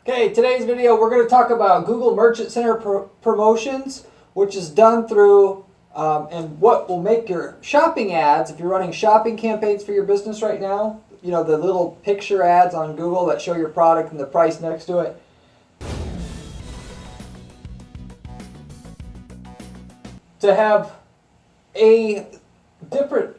Okay, today's video we're going to talk about Google Merchant Center promotions, which is done through and what will make your shopping ads, if you're running shopping campaigns for your business right now, you know, the little picture ads on Google that show your product and the price next to it. To have a different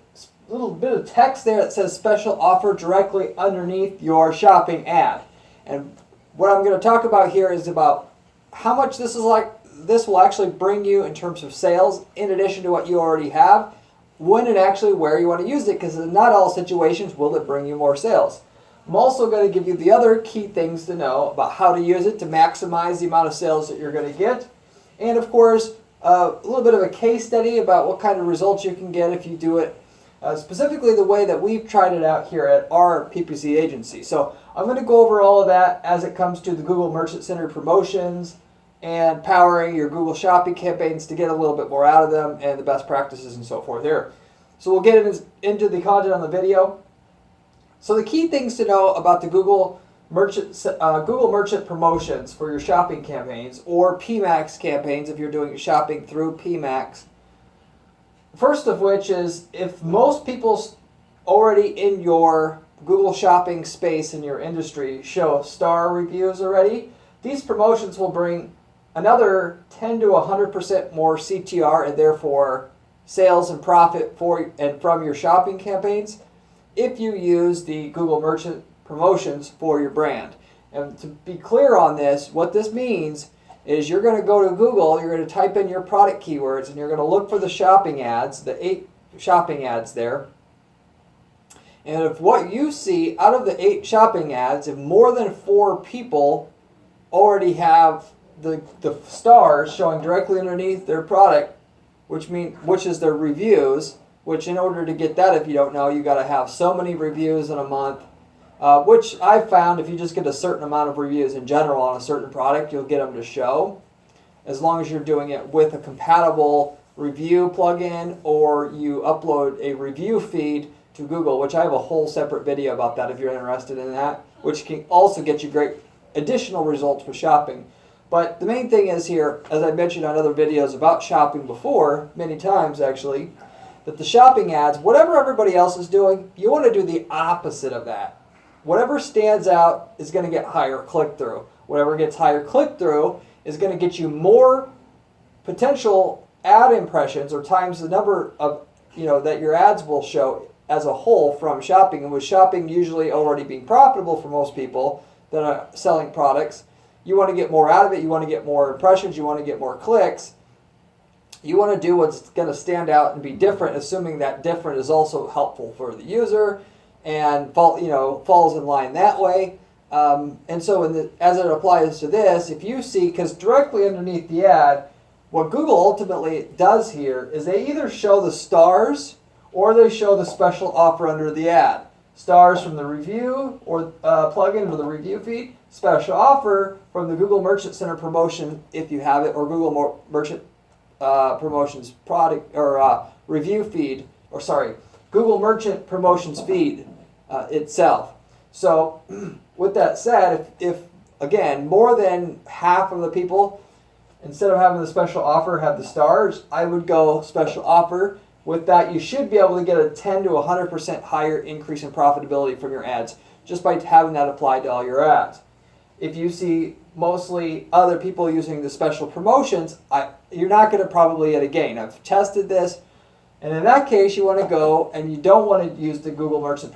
little bit of text there that says special offer directly underneath your shopping ad. And what I'm going to talk about here is about how much this will actually bring you in terms of sales in addition to what you already have, when and actually where you want to use it, because in not all situations will it bring you more sales. I'm also going to give you the other key things to know about how to use it to maximize the amount of sales that you're going to get. And of course, a little bit of a case study about what kind of results you can get if you do it specifically the way that we've tried it out here at our PPC agency. So I'm going to go over all of that as it comes to the Google Merchant Center promotions and powering your Google shopping campaigns to get a little bit more out of them and the best practices and so forth here. So we'll get into the content on the video. So the key things to know about the Google Merchant promotions for your shopping campaigns, or PMAX campaigns if you're doing shopping through PMAX. First of which is, if most people already in your Google shopping space in your industry show star reviews already, these promotions will bring another 10 to 100% more CTR and therefore sales and profit for and from your shopping campaigns if you use the Google Merchant promotions for your brand. And to be clear on this, what this means is you're going to go to Google, you're going to type in your product keywords, and you're going to look for the shopping ads, the 8 shopping ads there. And if what you see out of the 8 shopping ads, if more than 4 people already have the stars showing directly underneath their product, which is their reviews, which in order to get that, if you don't know, you got to have so many reviews in a month. Which I've found if you just get a certain amount of reviews in general on a certain product, you'll get them to show, as long as you're doing it with a compatible review plugin or you upload a review feed to Google, which I have a whole separate video about that if you're interested in that, which can also get you great additional results with shopping. But the main thing is here, as I mentioned on other videos about shopping before, many times actually, that the shopping ads, whatever everybody else is doing, you want to do the opposite of that. Whatever stands out is going to get higher click-through. Whatever gets higher click-through is going to get you more potential ad impressions, or times the number of, that your ads will show as a whole from shopping. And with shopping usually already being profitable for most people that are selling products, you want to get more out of it. You want to get more impressions. You want to get more clicks. You want to do what's going to stand out and be different, assuming that different is also helpful for the user and falls in line that way. And so as it applies to this, if you see, because directly underneath the ad, what Google ultimately does here is they either show the stars or they show the special offer under the ad. Stars from the review or plugin or the review feed, special offer from the Google Merchant Center promotion if you have it, or Google Merchant promotions product or review feed, or sorry, Google Merchant promotions feed itself. So with that said, if again more than half of the people, instead of having the special offer, have the stars, I would go special offer. With that, you should be able to get a 10 to 100% higher increase in profitability from your ads just by having that applied to all your ads. If you see mostly other people using the special promotions, you're not going to probably get a gain. I've tested this, and in that case, you want to go and you don't want to use the Google Merchant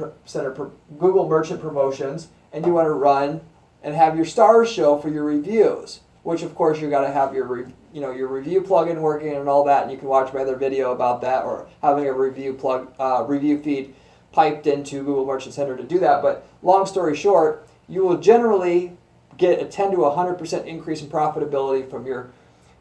Google Merchant promotions, and you want to run and have your stars show for your reviews, which of course you got to have your review plugin working and all that, and you can watch my other video about that, or having a review feed piped into Google Merchant Center to do that. But long story short, you will generally get a 10 to 100% increase in profitability from your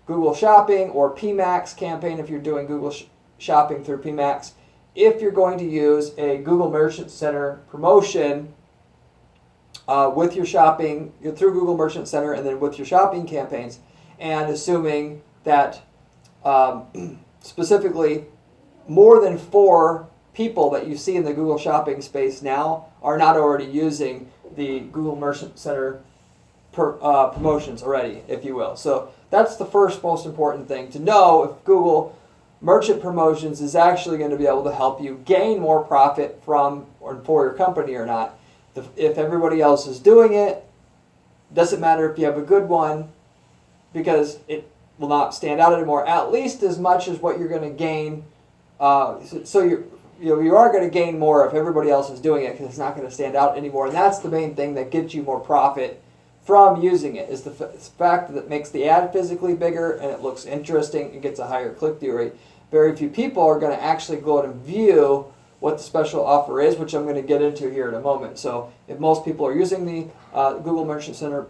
Google Shopping or PMAX campaign if you're doing Google Shopping through PMAX, if you're going to use a Google Merchant Center promotion with your shopping through Google Merchant Center and then with your shopping campaigns, and assuming that specifically more than 4 people that you see in the Google shopping space now are not already using the Google Merchant Center promotions already, if you will. So that's the first most important thing, to know if Google Merchant Promotions is actually going to be able to help you gain more profit from or for your company or not. If everybody else is doing it, doesn't matter if you have a good one, because it will not stand out anymore, at least as much as what you're going to gain. So you are going to gain more if everybody else is doing it, because it's not going to stand out anymore. And that's the main thing that gets you more profit from using it, is the fact that it makes the ad physically bigger and it looks interesting and gets a higher click-through rate. Very few people are going to actually go out and view what the special offer is, which I'm going to get into here in a moment. So if most people are using the Google Merchant Center,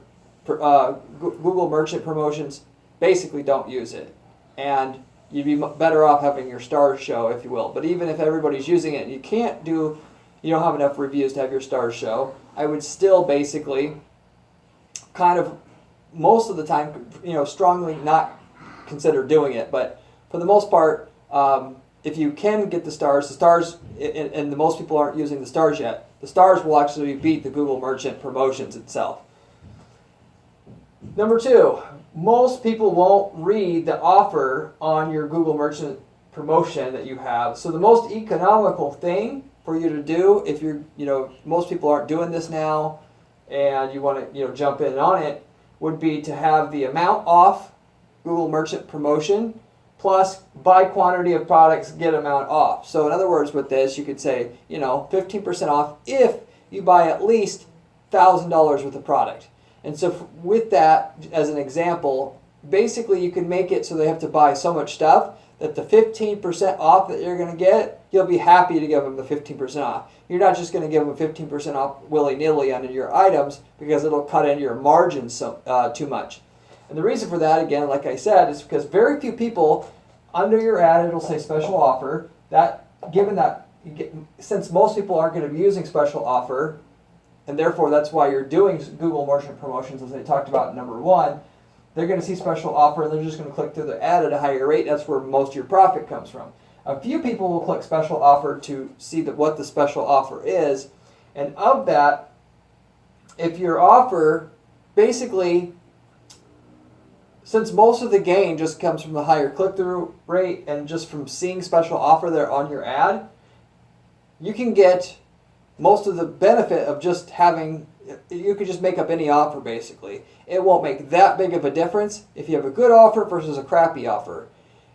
Google Merchant Promotions, basically don't use it. And you'd be better off having your stars show, if you will. But even if everybody's using it and you don't have enough reviews to have your stars show, I would still basically kind of most of the time, strongly not consider doing it. But for the most part, if you can get the stars, and the most people aren't using the stars yet, the stars will actually beat the Google Merchant Promotions itself. Number 2, most people won't read the offer on your Google Merchant Promotion that you have. So the most economical thing for you to do, if most people aren't doing this now, and you want to jump in on it, would be to have the amount off Google Merchant Promotion plus by quantity of products get amount off. So in other words, with this, you could say 15% off if you buy at least $1,000 worth of product. And so with that, as an example, basically you can make it so they have to buy so much stuff that the 15% off that you're going to get, you'll be happy to give them the 15% off. You're not just going to give them 15% off willy-nilly on your items, because it'll cut into your margins too much. And the reason for that, again, like I said, is because very few people, under your ad, it'll say special offer. Since most people aren't going to be using special offer, and therefore that's why you're doing Google Merchant Promotions, as I talked about in number 1, they're going to see special offer and they're just going to click through the ad at a higher rate. That's where most of your profit comes from. A few people will click special offer to see what the special offer is. And of that, if your offer, basically, since most of the gain just comes from the higher click-through rate and just from seeing special offer there on your ad, you can get most of the benefit of just having, you could just make up any offer basically. It won't make that big of a difference if you have a good offer versus a crappy offer.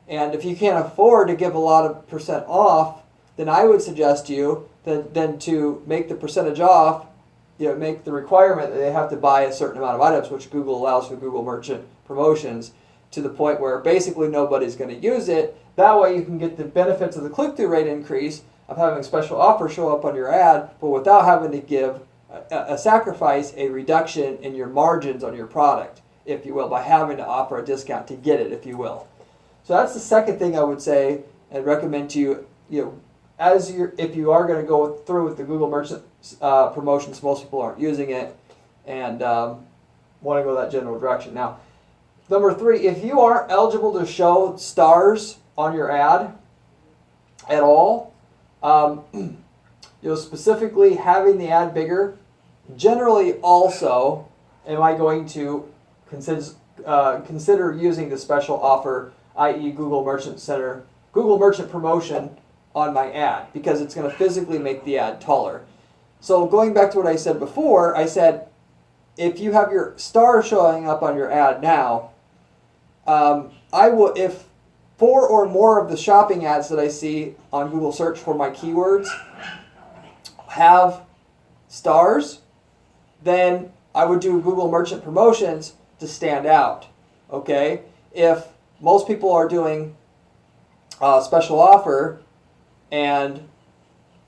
And if you can't afford to give a lot of percent off, then I would suggest to you then to make the percentage off, make the requirement that they have to buy a certain amount of items, which Google allows for Google Merchant Promotions, to the point where basically nobody's going to use it. That way you can get the benefits of the click-through rate increase of having a special offer show up on your ad, but without having to give a reduction in your margins on your product, if you will, by having to offer a discount to get it, if you will. So that's the second thing I would say and recommend to you. If you are going to go through with the Google Merchant Promotions, most people aren't using it, and want to go that general direction. Now, number 3, if you aren't eligible to show stars on your ad at all, specifically having the ad bigger, generally also am I going to consider using the special offer, i.e. Google Merchant Promotion on my ad, because it's going to physically make the ad taller. So going back to what I said before, I said if you have your star showing up on your ad now, if 4 or more of the shopping ads that I see on Google search for my keywords have stars, then I would do Google Merchant Promotions to stand out. Okay? If most people are doing special offer and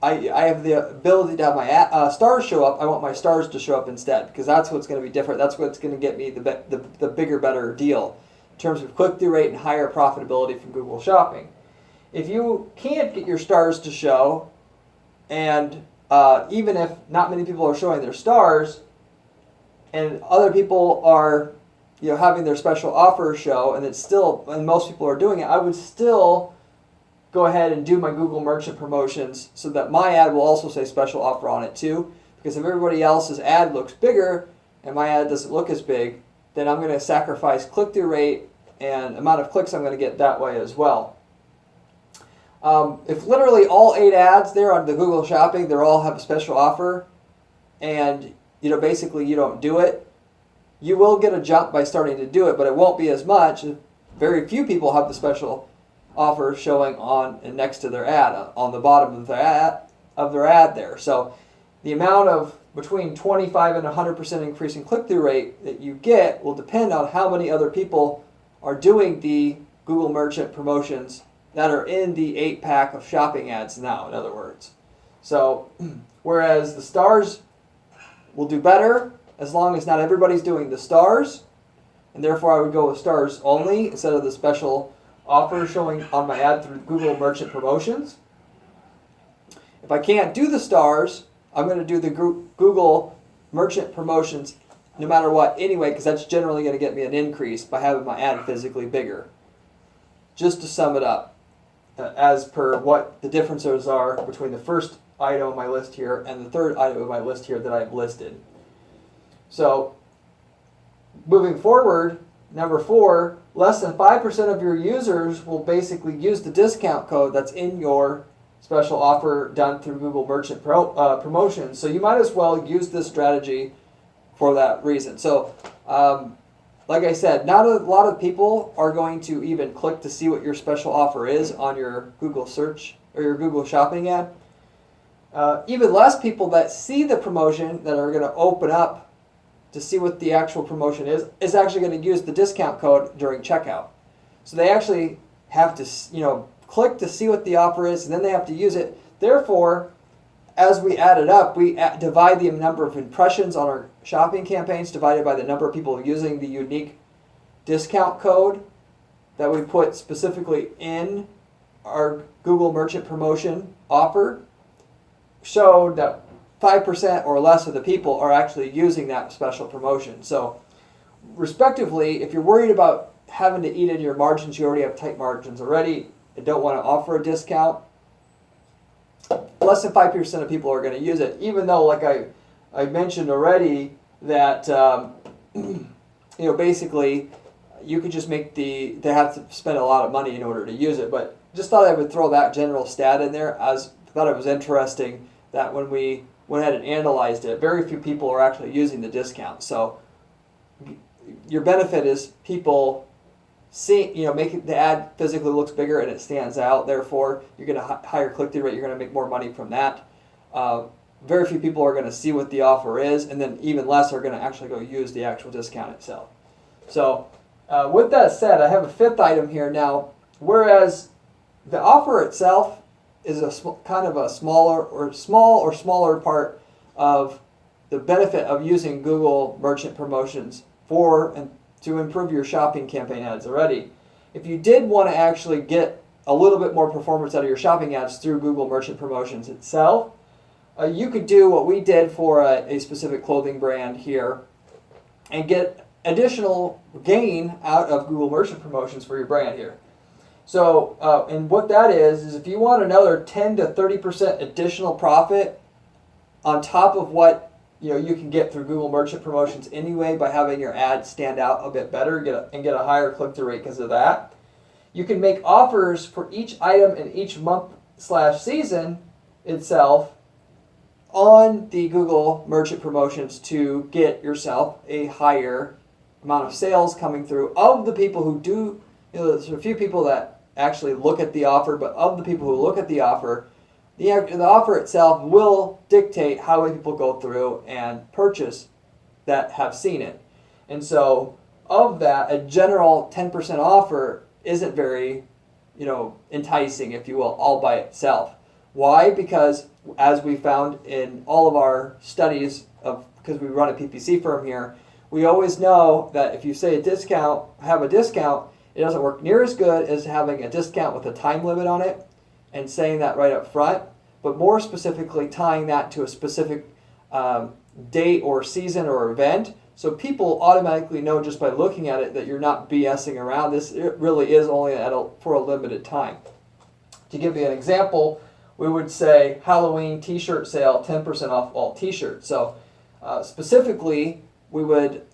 I have the ability to have my stars show up, I want my stars to show up instead, because that's what's going to be different. That's what's going to get me the bigger, better deal in terms of click-through rate and higher profitability from Google Shopping. If you can't get your stars to show, and even if not many people are showing their stars, and other people are having their special offer show, and most people are doing it, I would still go ahead and do my Google Merchant Promotions so that my ad will also say special offer on it too. Because if everybody else's ad looks bigger, and my ad doesn't look as big, then I'm going to sacrifice click-through rate and amount of clicks I'm going to get that way as well. If literally all 8 ads there on the Google Shopping, they all have a special offer, and basically you don't do it, you will get a jump by starting to do it, but it won't be as much. Very few people have the special offer showing on and next to their ad on the bottom of their ad there. So the amount of between 25 and 100% increase in click-through rate that you get will depend on how many other people are doing the Google Merchant promotions that are in the 8-pack of shopping ads now, in other words. So whereas the stars will do better as long as not everybody's doing the stars, and therefore I would go with stars only instead of the special offer showing on my ad through Google Merchant Promotions. If I can't do the stars, I'm going to do the Google Merchant Promotions no matter what anyway, because that's generally going to get me an increase by having my ad physically bigger. Just to sum it up, as per what the differences are between the first item on my list here and the third item on my list here that I've listed. So, moving forward, number 4, less than 5% of your users will basically use the discount code that's in your special offer done through Google Merchant Promotions. So you might as well use this strategy for that reason. So, like I said, not a lot of people are going to even click to see what your special offer is on your Google search or your Google Shopping ad. Even less people that see the promotion that are going to open up to see what the actual promotion is actually going to use the discount code during checkout. So they actually have to, click to see what the offer is, and then they have to use it. Therefore, as we add it up, we divide the number of impressions on our shopping campaigns divided by the number of people using the unique discount code that we put specifically in our Google Merchant Promotion offer, showed that 5% or less of the people are actually using that special promotion. So, respectively, if you're worried about having to eat in your margins, you already have tight margins already, and don't want to offer a discount, less than 5% of people are going to use it, even though, like I mentioned already, that basically you could just make they have to spend a lot of money in order to use it. But just thought I would throw that general stat in there, as thought it was interesting that when we went ahead and analyzed it, very few people are actually using the discount. So your benefit is people see, make the ad physically looks bigger and it stands out. Therefore, you're going to higher click-through rate. You're going to make more money from that. Very few people are going to see what the offer is, and then even less are going to actually go use the actual discount itself. So with that said, I have a 5th item here now. Whereas the offer itself is kind of a small or smaller part of the benefit of using Google Merchant Promotions to improve your shopping campaign ads already. If you did want to actually get a little bit more performance out of your shopping ads through Google Merchant Promotions itself, you could do what we did for a specific clothing brand here and get additional gain out of Google Merchant Promotions for your brand here. So, and what that is if you want another 10 to 30% additional profit on top of what you can get through Google Merchant Promotions anyway by having your ad stand out a bit better and get a higher click-through rate because of that. You can make offers for each item in each month/season itself on the Google Merchant Promotions to get yourself a higher amount of sales coming through of the people who do. There's a few people that actually look at the offer, but of the people who look at the offer, the offer itself will dictate how many people go through and purchase that have seen it. And so of that, a general 10% offer isn't very, enticing, if you will, all by itself. Why? Because as we found in all of our studies because we run a PPC firm here, we always know that if you say have a discount, it doesn't work near as good as having a discount with a time limit on it and saying that right up front, but more specifically tying that to a specific date or season or event. So people automatically know just by looking at it that you're not BSing around. It really is only for a limited time. To give you an example, we would say Halloween t-shirt sale, 10% off all t-shirts. So specifically, we would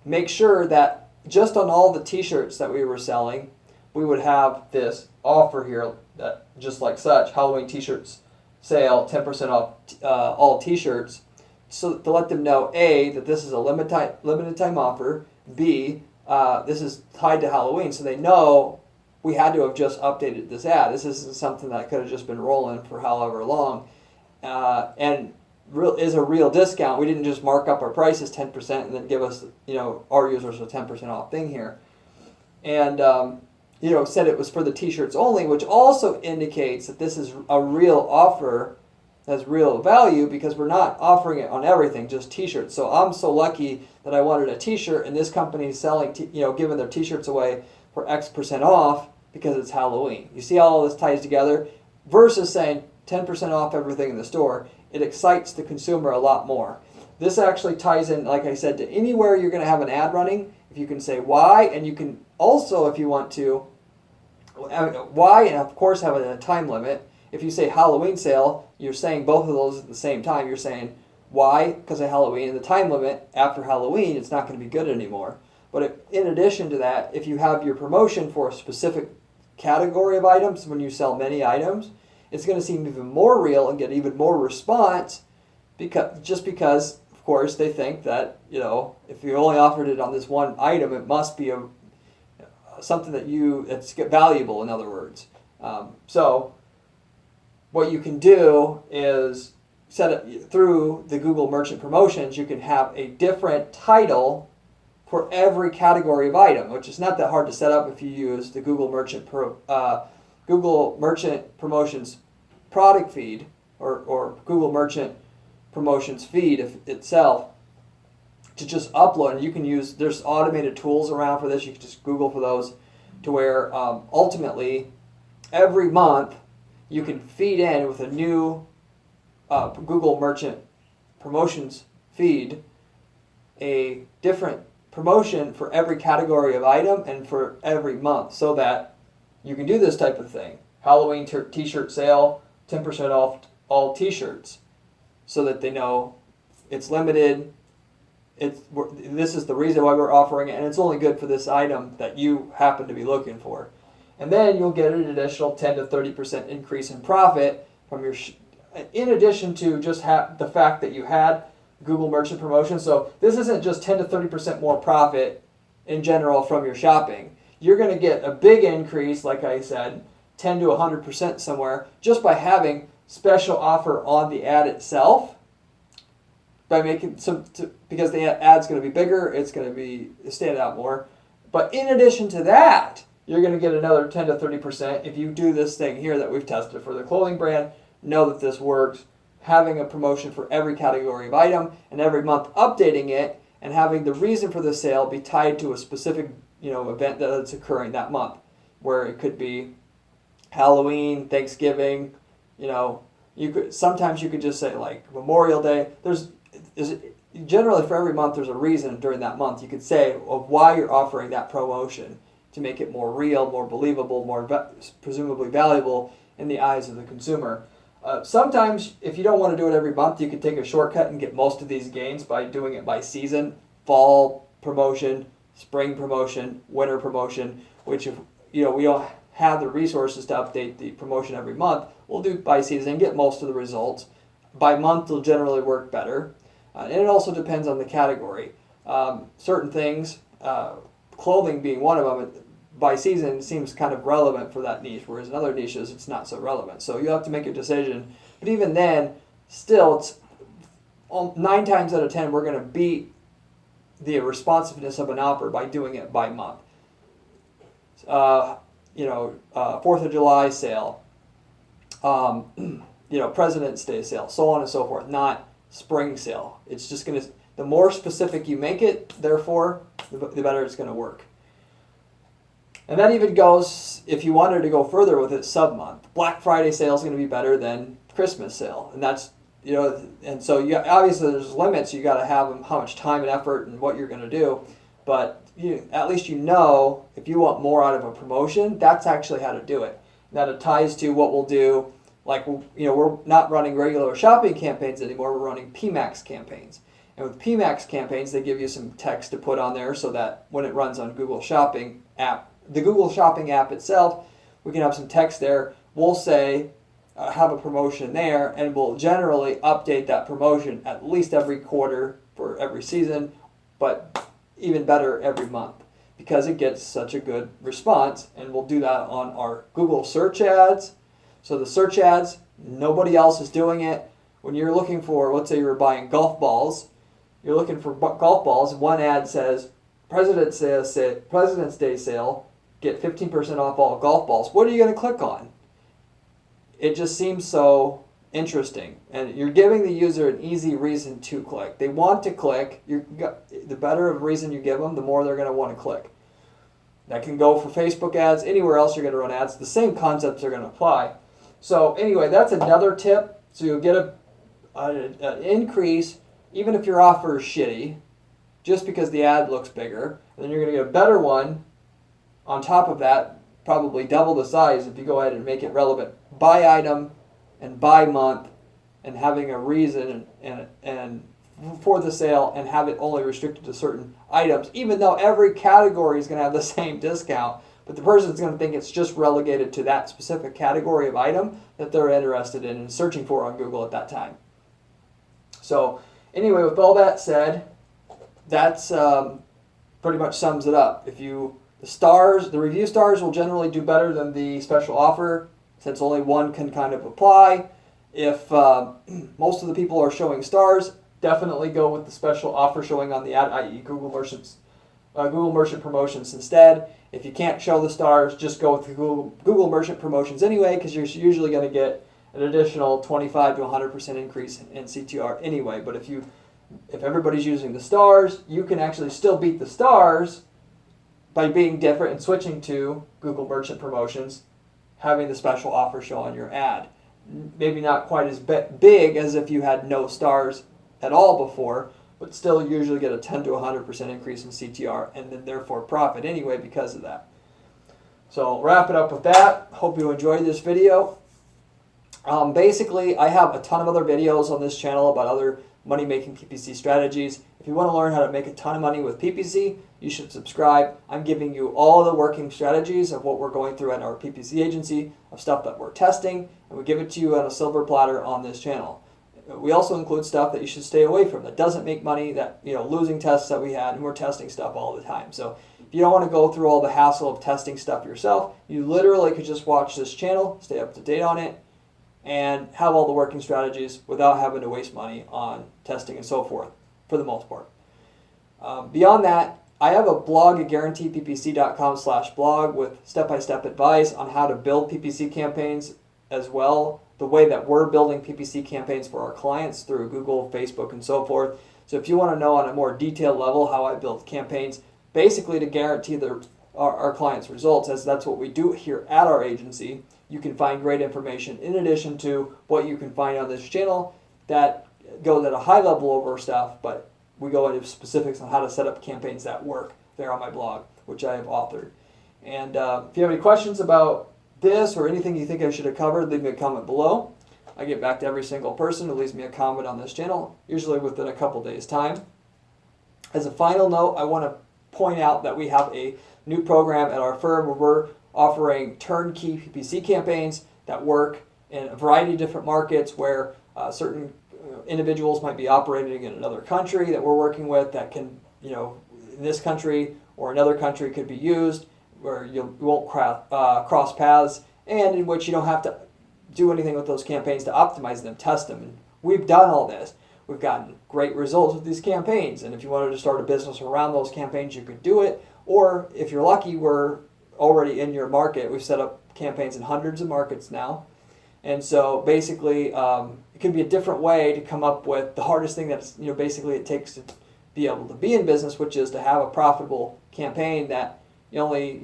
make sure that just on all the t-shirts that we were selling, we would have this offer here, that just like such, Halloween t-shirts sale, 10% off all t-shirts, so to let them know, A, that this is a limited time offer, B, this is tied to Halloween, so they know we had to have just updated this ad. This isn't something that could have just been rolling for however long, and is a real discount. We didn't just mark up our prices 10% and then give us, our users a 10% off thing here. And, said it was for the t-shirts only, which also indicates that this is a real offer, has real value, because we're not offering it on everything, just t-shirts. So I'm so lucky that I wanted a t-shirt, and this company is selling, giving their t-shirts away for X% off because it's Halloween. You see how all this ties together? Versus saying 10% off everything in the store. It excites the consumer a lot more. This actually ties in, like I said, to anywhere you're going to have an ad running. If you can say why, and you can also, if you want to, why, and of course have a time limit. If you say Halloween sale, you're saying both of those at the same time. You're saying why, because of Halloween, and the time limit after Halloween, it's not going to be good anymore. But in addition to that, if you have your promotion for a specific category of items, when you sell many items, it's going to seem even more real and get even more response, because of course they think that if you only offered it on this one item, it must be something that's valuable. In other words, so what you can do is set it through the Google Merchant Promotions. You can have a different title for every category of item, which is not that hard to set up if you use the Google Merchant Promotions product feed or Google Merchant Promotions feed itself, to just upload. And you can use, there's automated tools around for this. You can just Google for those, to where ultimately every month you can feed in with a new Google Merchant Promotions feed a different promotion for every category of item and for every month, so that you can do this type of thing. Halloween t-shirt sale, 10% off all t-shirts, so that they know it's limited. This is the reason why we're offering it, and it's only good for this item that you happen to be looking for. And then you'll get an additional 10 to 30% increase in profit from your, in addition to just the fact that you had Google Merchant Promotions. So this isn't just 10 to 30% more profit in general from your shopping. You're going to get a big increase, like I said, 10 to 100% somewhere, just by having special offer on the ad itself. By making because the ad's going to be bigger, it's going to be stand out more. But in addition to that, you're going to get another 10 to 30% if you do this thing here that we've tested for the clothing brand. Know that this works. Having a promotion for every category of item, and every month updating it, and having the reason for the sale be tied to a specific event that's occurring that month, where it could be Halloween, Thanksgiving. Sometimes you could just say like Memorial Day. There's generally for every month there's a reason during that month. You could say of why you're offering that promotion, to make it more real, more believable, more presumably valuable in the eyes of the consumer. Sometimes, if you don't want to do it every month, you can take a shortcut and get most of these gains by doing it by season. Fall promotion, spring promotion, winter promotion, which if we don't have the resources to update the promotion every month, we'll do by season and get most of the results. By month will generally work better. And it also depends on the category. Certain things, clothing being one of them, by season seems kind of relevant for that niche, whereas in other niches it's not so relevant. So you have to make a decision. But even then, still, it's 9 times out of 10 we're going to beat the responsiveness of an offer by doing it by month. 4th of July sale, President's Day sale, so on and so forth, not spring sale. It's just going to, the more specific you make it, therefore, the better it's going to work. And that even goes, if you wanted to go further with it, sub-month. Black Friday sale is going to be better than Christmas sale. And that's, and so obviously there's limits. You got to have how much time and effort and what you're going to do. But at least if you want more out of a promotion, that's actually how to do it. That it ties to what we'll do. Like, we're not running regular shopping campaigns anymore. We're running PMAX campaigns. And with PMAX campaigns, they give you some text to put on there so that when it runs on Google Shopping app, the Google Shopping app itself, we can have some text there. We'll say, have a promotion there, and we'll generally update that promotion at least every quarter for every season, but even better every month, because it gets such a good response. And we'll do that on our Google search ads. So the search ads, nobody else is doing it. When you're looking for, let's say you're buying golf balls, you're looking for golf balls, one ad says, President's Day sale, get 15% off all golf balls. What are you going to click on? It just seems so interesting. And you're giving the user an easy reason to click. They want to click. The better of a reason you give them, the more they're going to want to click. That can go for Facebook ads, anywhere else you're going to run ads. The same concepts are going to apply. So anyway, that's another tip. So you'll get an increase, even if your offer is shitty, just because the ad looks bigger. And then you're going to get a better one on top of that, probably double the size if you go ahead and make it relevant by item and by month, and having a reason and for the sale, and have it only restricted to certain items, even though every category is going to have the same discount. But the person's going to think it's just relegated to that specific category of item that they're interested in and searching for on Google at that time. So anyway, with all that said, that's pretty much sums it up. The review stars will generally do better than the special offer, since only one can kind of apply. If most of the people are showing stars, definitely go with the special offer showing on the ad, i.e. Google Merchant Promotions instead. If you can't show the stars, just go with the Google Merchant Promotions anyway, because you're usually going to get an additional 25 to 100% increase in CTR anyway. But if everybody's using the stars, you can actually still beat the stars by being different and switching to Google Merchant Promotions, having the special offer show on your ad. Maybe not quite as big as if you had no stars at all before, but still usually get a 10 to 100% increase in CTR, and then therefore profit anyway because of that. So wrap it up with that. Hope you enjoyed this video. Basically, I have a ton of other videos on this channel about other money-making PPC strategies. If you want to learn how to make a ton of money with PPC, you should subscribe. I'm giving you all the working strategies of what we're going through at our PPC agency, of stuff that we're testing, and we give it to you on a silver platter on this channel. We also include stuff that you should stay away from, that doesn't make money, that, losing tests that we had, and we're testing stuff all the time. So if you don't want to go through all the hassle of testing stuff yourself, you literally could just watch this channel, stay up to date on it, and have all the working strategies without having to waste money on testing and so forth, for the most part. Beyond that, I have a blog at guaranteeppc.com/blog with step-by-step advice on how to build PPC campaigns as well, the way that we're building PPC campaigns for our clients through Google, Facebook, and so forth. So if you want to know on a more detailed level how I build campaigns, basically to guarantee our clients' results, as that's what we do here at our agency, you can find great information in addition to what you can find on this channel that goes at a high level over stuff, but we go into specifics on how to set up campaigns that work there on my blog, which I have authored. And if you have any questions about this or anything you think I should have covered, leave me a comment below. I get back to every single person who leaves me a comment on this channel, usually within a couple days' time. As a final note, I want to point out that we have a new program at our firm where we're offering turnkey PPC campaigns that work in a variety of different markets where certain individuals might be operating in another country that we're working with that can, in this country or another country could be used, where you won't cross paths, and in which you don't have to do anything with those campaigns to optimize them, test them. And we've done all this. We've gotten great results with these campaigns, and if you wanted to start a business around those campaigns, you could do it. Or if you're lucky, we're already in your market. We've set up campaigns in hundreds of markets now. And so basically, it can be a different way to come up with the hardest thing that's, basically it takes to be able to be in business, which is to have a profitable campaign that you only,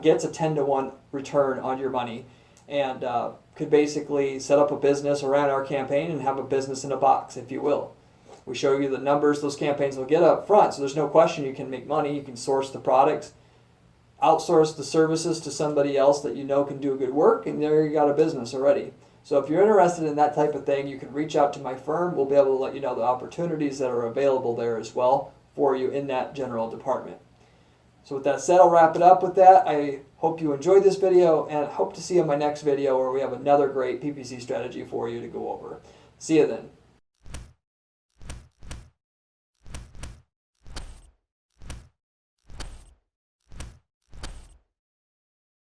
gets a 10-to-1 return on your money, and could basically set up a business around our campaign and have a business in a box, if you will. We show you the numbers those campaigns will get up front, so there's no question you can make money. You can source the products, outsource the services to somebody else that can do good work, and there you got a business already. So if you're interested in that type of thing, you can reach out to my firm. We'll be able to let you know the opportunities that are available there as well for you in that general department. So with that said, I'll wrap it up with that. I hope you enjoyed this video and hope to see you in my next video where we have another great PPC strategy for you to go over. See you then.